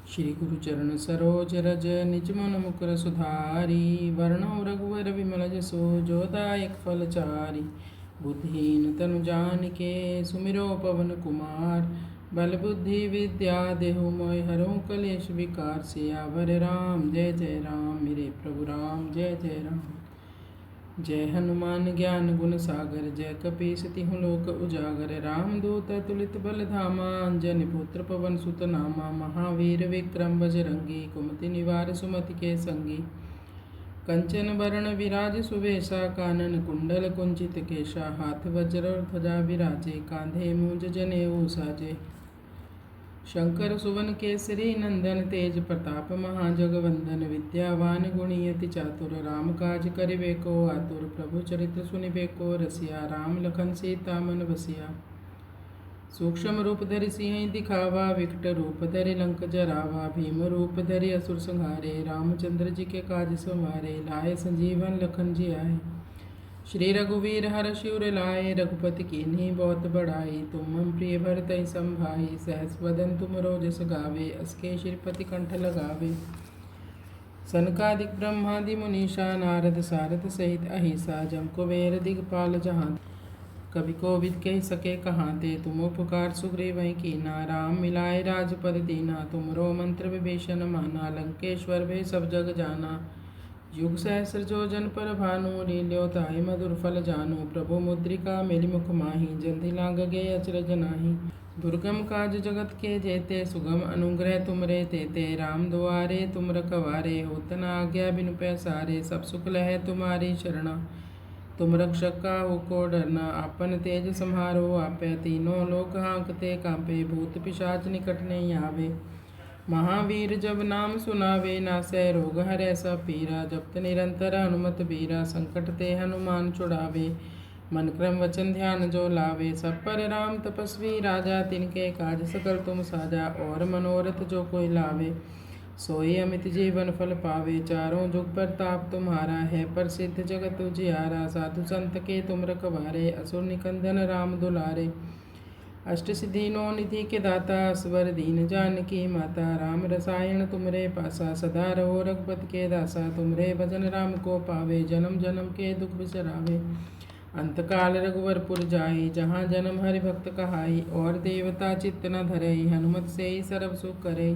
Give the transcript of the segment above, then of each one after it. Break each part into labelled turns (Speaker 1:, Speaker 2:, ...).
Speaker 1: श्री गुरु चरण सरोज रज निज मन मुकुर सुधारी। वर्णो रघुवर विमल जसो जो दायक फल चारि। बुद्धिहीन तनु जानिके सुमिरो पवन कुमार। बल बुद्धि विद्या देहु मोय हरहु कलेश विकार। सियावर राम जय जय राम, मेरे प्रभु राम जय जय राम। जय हनुमान ज्ञान गुण सागर, जय कपीस तिहु लोक उजागर। रामदूत तुलित बल धामा, अंजनी पुत्र पवन सुत नामा। महावीर विक्रम बजरंगी, कुमति निवार सुमति के संगी। कंचन बरण विराज सुवेशा, कानन कुंडल कुंचित केशा। हाथ वज्र और ध्वजा विराजे, कांधे मूंज जनेऊ साजे। शंकर सुवन केसरी नंदन, तेज प्रताप महाजगवंदन। विद्यावान गुणियति चातुर, राम काज करिबे को आतुर। प्रभु चरित्र सुनिबे को रसिया, राम लखन सीता मन बसिया। सूक्ष्म रूप धरि सिंह दिखावा, विकट रूप धरि लंक जरावा। भीम रूप धरि असुर संहारे, रामचंद्र जी के काज संवारे। लाए संजीवन लखन जी आए, श्री रघुवीर हर शिवर लाए। रघुपति कीन्ही बहुत बड़ाई, तुम मम प्रिय भरतहि संभाई। सहस वदन तुम रोजस गावे, अस्के श्रीपति कंठ लगावे। सनकादिक ब्रह्मादि मुनीषा, नारद सारद सहित अहिसा। जम कुबेर दिगपाल जहाँ, कवि कोविद कह सके कहाते। तुम उपकार सुग्रीवहि कीना, राम मिलाए राजपद दीना। तुमरो मंत्र विभीषण माना, लंकेश्वर भय सब जग जाना। युग सहस्र जो जन पर भानु, लील्यो ताहि मधुर फल जानु। प्रभु मुद्रिका मेलि मुख माहि, जल्दी लांग गए अचरज नाही। दुर्गम काज जगत के जेते, सुगम अनुग्रह तुमरे तेते। राम दुआरे तुम रखवारे, होत न आज्ञा बिनु पैसारे। सब सुख लहै तुम्हारी शरणा, तुम रक्षक काहू को डरना। आपन तेज सम्हारो आपै, तीनों लोक हाँकते कांपे। भूत पिशाच निकट नहीं आवे, महावीर जब नाम सुनावे। नासै रोग हरै सब पीरा, जपत निरंतर हनुमत बीरा। संकट ते हनुमान छुड़ावे, मन क्रम वचन ध्यान जो लावे। सब पर राम तपस्वी राजा, तिनके काज सकल तुम साजा। और मनोरथ जो कोई लावे, सोई अमित जीवन फल पावे। चारों जुग प्रताप तुम्हारा है, प्रसिद्ध जगत उजियारा। साधु संत के तुम रखवारे, असुर निकंदन राम दुलारे। अष्ट सिद्धि नौ निधि के दाता, स्वर दीन जानकी माता। राम रसायन तुमरे पासा, सदा रहो रघुपति के दासा। तुमरे भजन राम को पावे, जन्म जन्म के दुख बिसरावे। अंत काल रघुवरपुर जाई, जहाँ जन्म हरि भक्त कहाई। और देवता चित्त न धरई, हनुमत से ही सर्व सुख करई।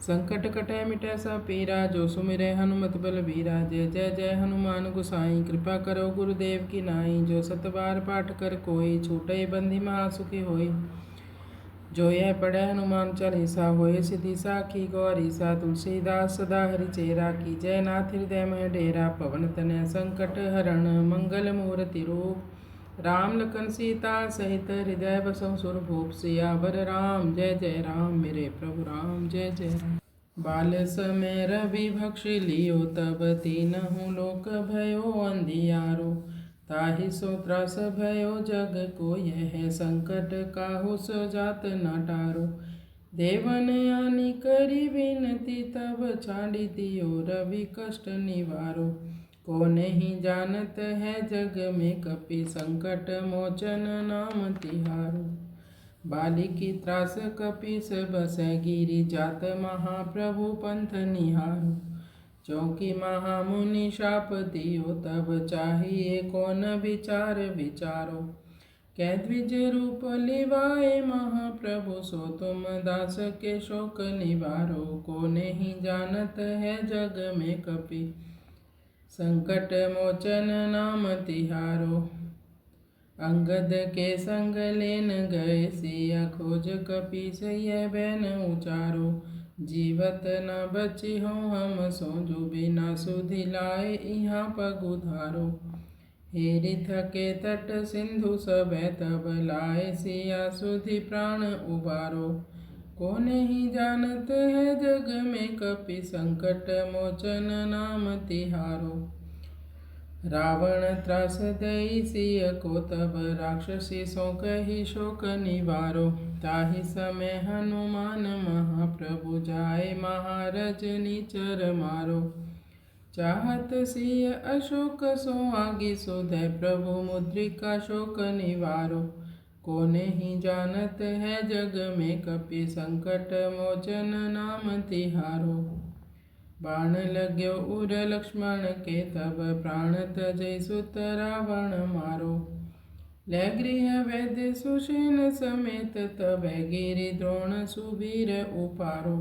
Speaker 1: संकट कटै मिटै सब पीरा, जो सुमिरै हनुमत बलबीरा। जय जय जय हनुमान गोसाई, कृपा करो गुरुदेव की नाई। जो सत बार पाठ कर कोई, छूटै बंदी महासुखी होई। जो यह पढ़े हनुमान चालीसा, होय सिद्धि साखी गौरीसा। तुलसीदास सदा हरि चेरा, की जय नाथ हृदय में डेरा। पवन तनय संकट हरण, मंगल मूर्ति रूप। राम लखन सीता सहित, हृदय बसहु सुरभूप। सियावर राम जय जय राम, मेरे प्रभु राम जय जय राम। बाल समय रवि भक्ष लियो, तब तीनहु लोक भयो अंधियारो। ताहि सो त्रास भयो जग को, यह संकट काहू सो जात न टारो। देवन आनी करी विनती, तब छाड़ी दियो रवि कष्ट निवारो। को नहीं जानत है जग में कपि, संकट मोचन नाम तिहारो। बाली की त्रास कपीस बसै, गिरि जात महाप्रभु पंथ निहारो। चौकी महामुनि शाप दियो, तब चाहिए कौन विचार विचारो। कै द्विज रूप लिवाए महाप्रभु, सो तुम दास के शोक निवारो। को नहीं जानत है जग में कपि, संकट मोचन नाम तिहारो। अंगद के संग लेन गए, सिया खोज कपीस यह बैन उचारो। जीवत न बची हो हम सोजो, बिना सुधि लाए यहाँ पग उधारो। हेरि थके तट सिंधु सबे, तब लाए सिया सुधि प्राण उबारो। को नहीं जानत है जग में कपि, संकट मोचन नाम तिहारो। रावण त्रास दई सिय को, तब राक्षसी सो कही शोक निवारो। ताहि समय हनुमान महाप्रभु, जाए महारज नीचर मारो। चाहत सिय अशोक सो आगी, सुधै प्रभु मुद्रिका शोक निवारो। को नहीं जानत है जग में कपि संकट मोचन नाम तिहारो। बाण लग्यो उर लक्ष्मण के तब प्राण तजय सुत रावण मारो। ले गृह वैद्य सुषेण समेत तब गिरि द्रोण सुबीर उपारो।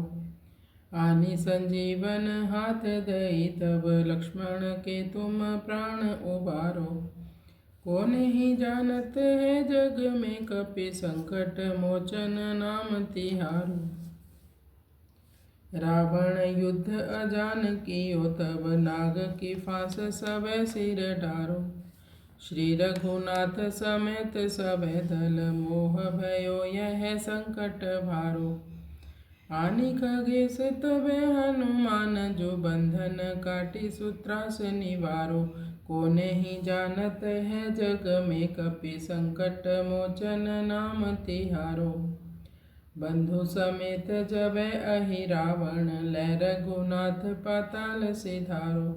Speaker 1: आनि संजीवन हाथ दई तब लक्ष्मण के तुम प्राण उबारो। को नहीं जानत है जग में कपि संकट मोचन नाम तिहारो। रावण युद्ध अजान कियो तब नाग की फांस सब सिर डारो। श्री रघुनाथ समेत सब दल मोह भयो यह संकट भारो। आनि खगेश तबे हनुमान जो बंधन काटी सूत्रास निवारो। को नहीं जानत है जग में कपि संकट मोचन नाम तिहारो। बंधु समेत जबै अहि रावण लै रघुनाथ पाताल सिधारो।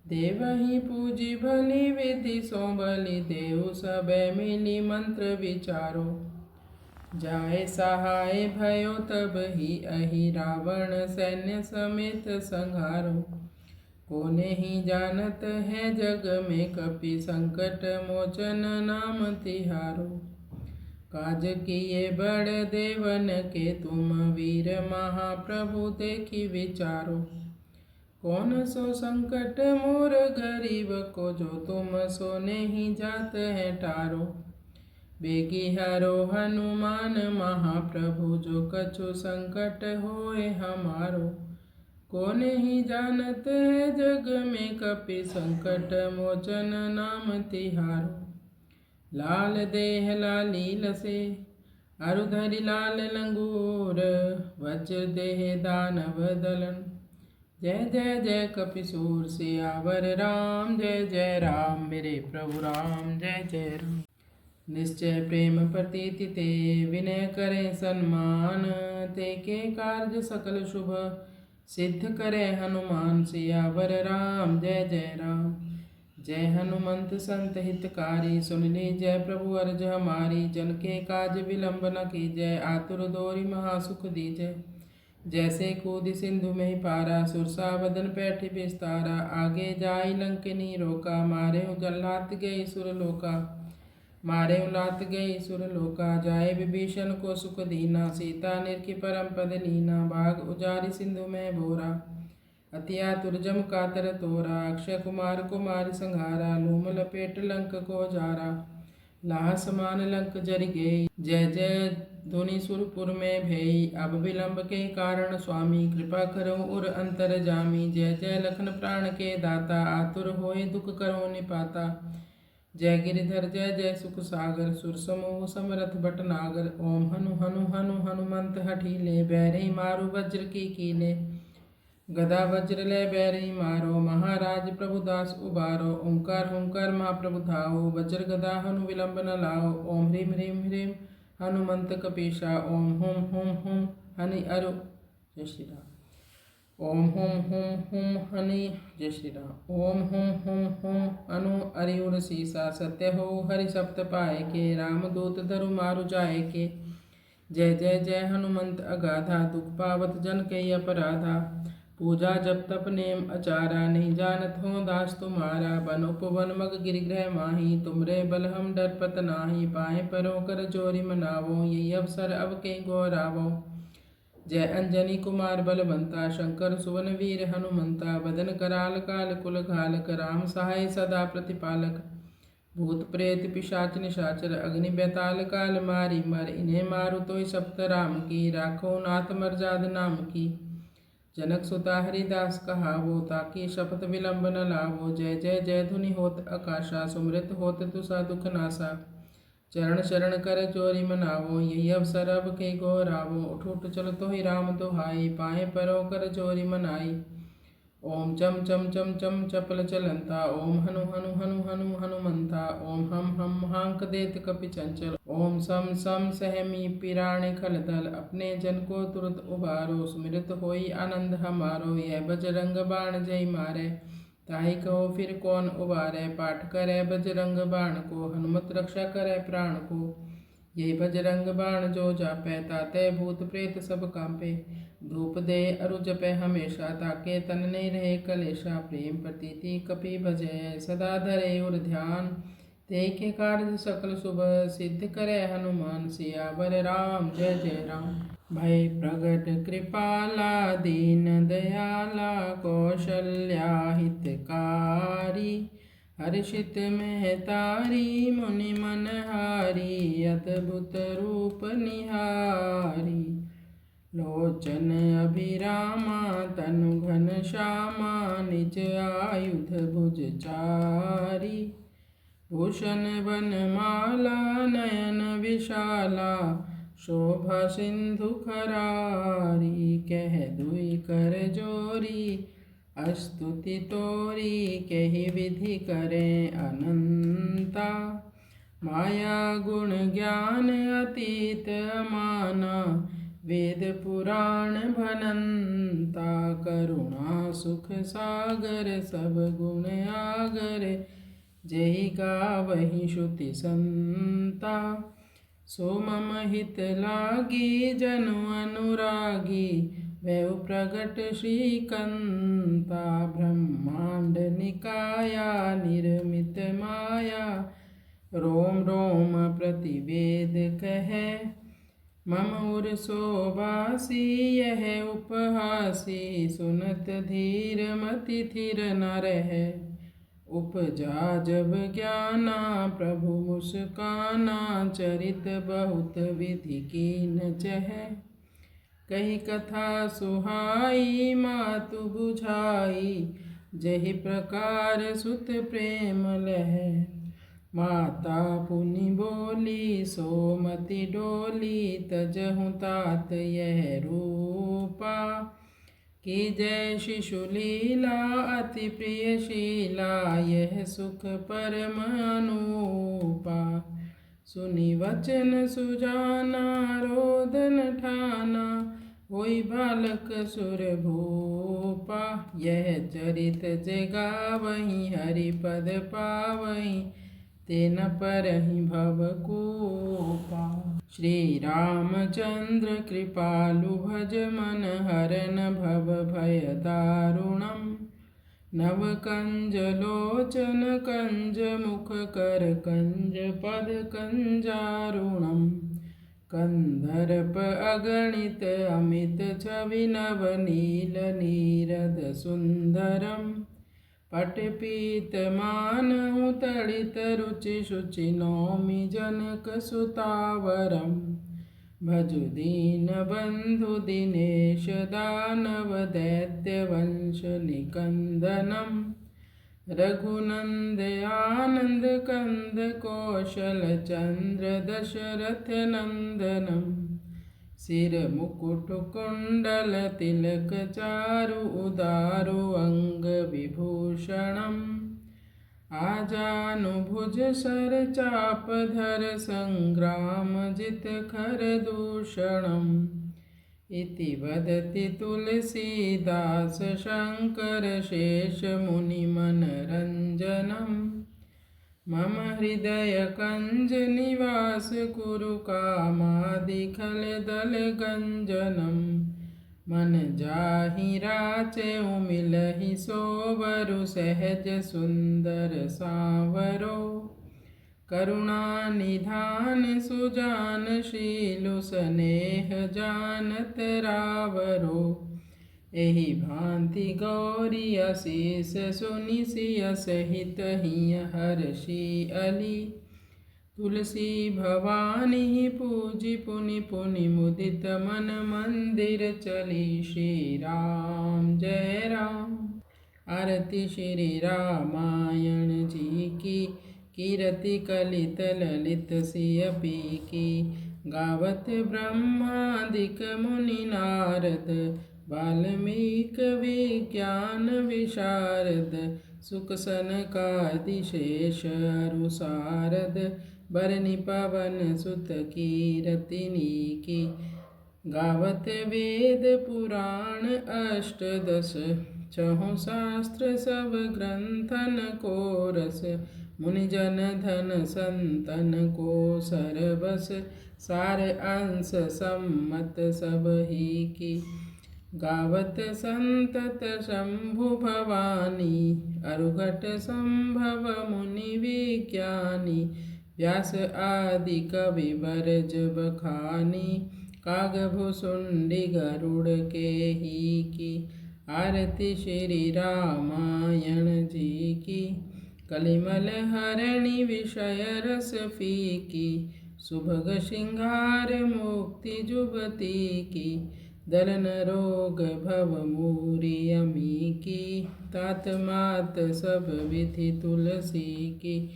Speaker 1: देवहि पूजी भली विधि सो बलि देव सबे मिली मंत्र विचारो। जाय सहाय भयो तब ही अहि रावण सैन्य समेत संहारो। को नहीं जानत है जग में कपि संकट मोचन नाम तिहारो। काज किए बड़ देवन के तुम वीर महाप्रभु देखी विचारो। कौन सो संकट मोर गरीब को जो तुम सो नहीं जात है टारो। बेगी हरो हनुमान महाप्रभु जो कछु संकट होए हमारो। को नहीं जानत है जग में कपि संकट मोचन नाम तिहारो। लाल देह लाली लसे अरुधरि लाल लंगूर वज्र देह दानव दलन। जय जय जय कपिसूर सियावर राम जय जय राम मेरे प्रभु राम जय जय राम। निश्चय प्रेम प्रतीति ते विनय करें सन्मान। ते के कार्य सकल शुभ सिद्ध करे हनुमान सियावर राम जय जय राम। जय हनुमंत संत हितकारी सुन लीजय प्रभु अर्ज हमारी। जन के काज विलंब न कीजय आतुर दोरी महासुख दीजय। जैसे कूद सिंधु में पारा सुरसा बदन पैठ विस्तारा। आगे जाई लंकिनी रोका मारे जल्लात गई सुरलोका। मारे उलात गई सुरलोका जाए विभीषण को सुख दीना। सीता निर्खि परम पद लीना बाग उजारी सिंधु में बोरा। अति आतुर जम कातर तोरा अक्षय कुमार कुमार संहारा। लूम लपेट लंक को जारा लाह समान लंक जरि गई। जय जय धुनि सुरपुर में भई अब विलंब के कारण स्वामी। कृपा करो उर अंतर जामी जय जय लखन प्राण के दाता। आतुर होए दुख करो निपाता। जय गिरिधर जय जय सुख सागर सुर समूह समरथ भटनागर। ओम हनु हनु हनु हनुमंत हठीले बैरही मारु वज्र की कीले। गदा वज्र ले बैरही मारो महाराज प्रभुदास उबारो। ओंकार हुंकार महाप्रभु धाओ वज्र गदा हनु विलंब न लाओ। ओम ह्रीम ह्रीम ह्रीम हनुमंत कपीशा। ओम हुम हुम हुम हनि अरु जय श्री राम। ओम हुम हुम हुम हनि जय श्री राम। ओम हुम हुम हुम अनु अरिउर सीसा। सत्य हो हरि सप्त पाए के रामदूत धरु मारु जाए के। जय जय जय हनुमंत अगाधा दुख पावत जन के अपराधा। पूजा जप तप नेम अचारा नहीं जानत हो दास तुम्हारा। वन उपवन मग गिरिग्रह माही तुमरे बल हम डरपत नाही। पाए परो कर जोरी मनावो यही अवसर अब के गौरावो। जय अंजनी कुमार बलवंता शंकर सुवन वीर हनुमंता। बदन कराल काल कुल घालक राम सहाय सदा प्रतिपालक। भूत प्रेत पिशाच निशाचर अग्नि बैताल काल मारी मर। इन्हें मारु तोय सप्त राम की राखो नाथ मर्जाद नाम की। जनक सुता हरिदास कहावो ताकि शपथ विलंब न लावो। जय जय जय धुनि होत आकाशा सुमृत होत तुसा दुख नासा। चरण शरण कर चोरी मनावो यही अवसर अब के गौरावो। उठ उठ चल तो ही राम दुहाई पाए परो कर चोरी मनाई। ओम चम चम चम चम चपल चलंता। ओम हनु हनु हनु हनु हनुमंता। ओम हम हांक देत कपि चंचल। ओम सम सम सहमी पिराणे खलदल। अपने जन को तुरत उबारो सुमिरत होई आनंद हमारो। यह बजरंग बाण जय मारे ताहि कहो फिर कौन उबारे। पाठ करे बजरंग बाण को हनुमत रक्षा करे प्राण को। ये बजरंग बाण जो जापै ताते भूत प्रेत सब कांपे। धूप दे अरु जपै हमेशा ताके तन नहीं रहे कलेशा। प्रेम प्रतीति कपि भजै सदा धरे उर ध्यान। ते के कार्य सकल शुभ सिद्ध करे हनुमान। सियावर राम जय जय राम। भय प्रगट कृपाला दीन दयाला कौशल्या हितकारी। हर्षित मेहतारी मुनि मनहारी अद्भुत रूप निहारी। लोचन अभिरामा तनु घन श्यामा निज आयुध भुज चारी। भूषण वनमाला नयन विशाला शोभा सिंधु खरारी। कह दुई कर जोरी स्तुति तोरी कहि विधि करें अनंता। माया गुण ज्ञान अतीत अमाना वेद पुराण भनंता। करुणा सुख सागर सब गुण आगर जय गावहि श्रुति संता। सो मम हित लागी जनु अनुरागी वैउ प्रगट श्रीकंता। ब्रह्मांड निकाया निर्मित माया रोम रोम प्रतिवेद कहे। मम उर शोभासी यह उपहासी सुनत धीर मति थिर न रहे। उपजा जब ज्ञाना प्रभु मुस्काना चरित बहुत विधि कीन चहै। कही कथा सुहाई मातु बुझाई जहि प्रकार सुत प्रेम लहै। माता पुनि बोली सोमति डोली तजहु तात यह रूपा। की जय शिशु लीला अति प्रिय शीला यह सुख परम अनूपा। सुनि वचन सुजाना रोदन ठाना होई बालक सुर भूपा। यह चरित जगावहि हरि पद पावहि तेन परहि भवकूपा। श्री रामचंद्र कृपालु भज मन हरन भव भय दारुणम। नव कंज लोचन कंज मुख कर कंज पद कंजारुणम। कंदर्प अगणित अमित छवि नव नील नीरद सुंदरम। पटपीत मानहु तड़ित रुचि शुचि नौमि जनक सुतावरम। भजु दीन बंधु दिनेश दानव दैत्य वंश निकंदनम। रघुनंद आनंद कंद कौशल चंद्र दशरथ नंदनम। सिर मुकुट कुंडल तिलक चारु उदारु अंग विभूषणम। आजानुभुज सर चाप धर संग्राम जित खर दूषणम। इति वदति तुलसीदास शंकर शेष मुनि मनरंजनम। मम हृदय कंज निवास कुरु कामादि खल दल गंजनम। मन जाहि राचेउ मिलहि सोवरु सहज सुंदर सांवरो। करुणा निधान सुजान शीलु स्नेह जानत रावरो। एहि भांति गौरी असीस सुनि सिय सहित हिय हर्षि अली। तुलसी भवानी पूजि पुनि पुनि मुदित मन मंदिर चली। श्री राम जय राम। आरती श्री रामायण जी की। कीरति कलित ललित सिय पी की। गावत ब्रह्मादिक मुनि नारद। वाल्मीक विज्ञान विशारद। सुख सनकादि शेष अरु सारद। बरनि पवन सुत कीरति नीकी। गावत वेद पुराण अष्टदश चहु शास्त्र सब ग्रंथन को रस, मुनिजन धन संतन को सरबस। सार अंश सम्मत सब ही की, गावत संतत शंभु भवानी। अरुघट संभव मुनि विज्ञानी, व्यास आदि कवि बरज बखानी। काग भुसुंडी गरुड़ के ही की, आरती श्री रामायण जी की। कलिमल हरणी विषय रस फीकी, सुभग श्रृंगार मुक्ति जुबती की। दलन रोग भव मूरी अमी की, तात मात सब विधि तुलसी की।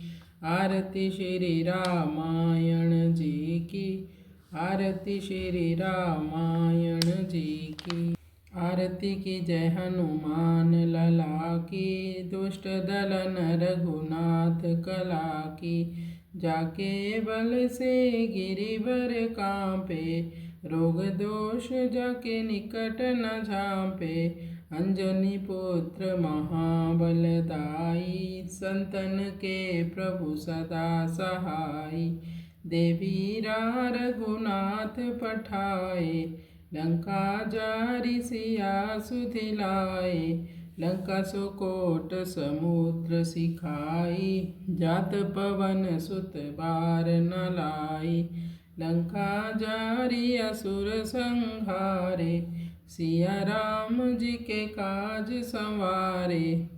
Speaker 1: आरती श्री रामायण जी की, आरती श्री रामायण जी की। आरती की जय हनुमान लला की, दुष्ट दलन रघुनाथ कला की। जाके बल से गिरिवर कांपे, रोग दोष जाके निकट न झांपे। अंजनी पुत्र महाबलदाई, संतन के प्रभु सदा सहाई। देवीरा रघुनाथ पठाए, लंका जारि सिया सुधिलाए। लंका सुकोट समुद्र सिखाई, जात पवन सुत बार न लाई। लंका जारि असुर संहारे, सिया राम जी के काज संवारे।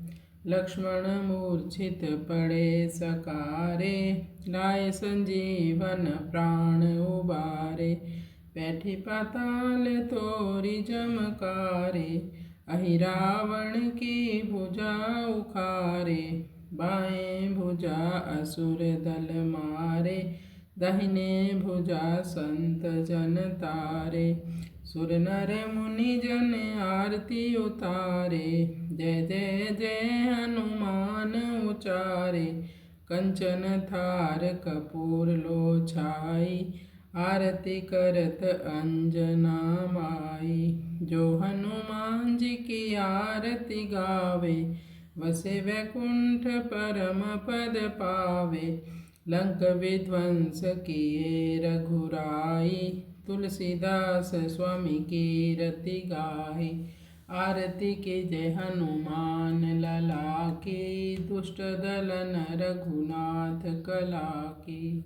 Speaker 1: लक्ष्मण मूर्छित पड़े सकारे, लाए संजीवन प्राण उबारे। बैठी पाताल तोरी जमकारे, अहि रावण की भुजा उखारे। बाएं भुजा असुर दल मारे, दाहिने भुजा संत जन तारे। सुर नर मुनि जन आरती उतारे, जय जय जय हनुमान उचारे। कंचन थार कपूर लो छाई, आरती करत अंजना माई। जो हनुमान जी की आरती गावे, वसे वैकुंठ परम पद पावे। लंक विध्वंस किए रघुराई, तुलसीदास स्वामी की रति गाई। आरती की जय हनुमान लला की, दुष्ट दलन रघुनाथ कला की।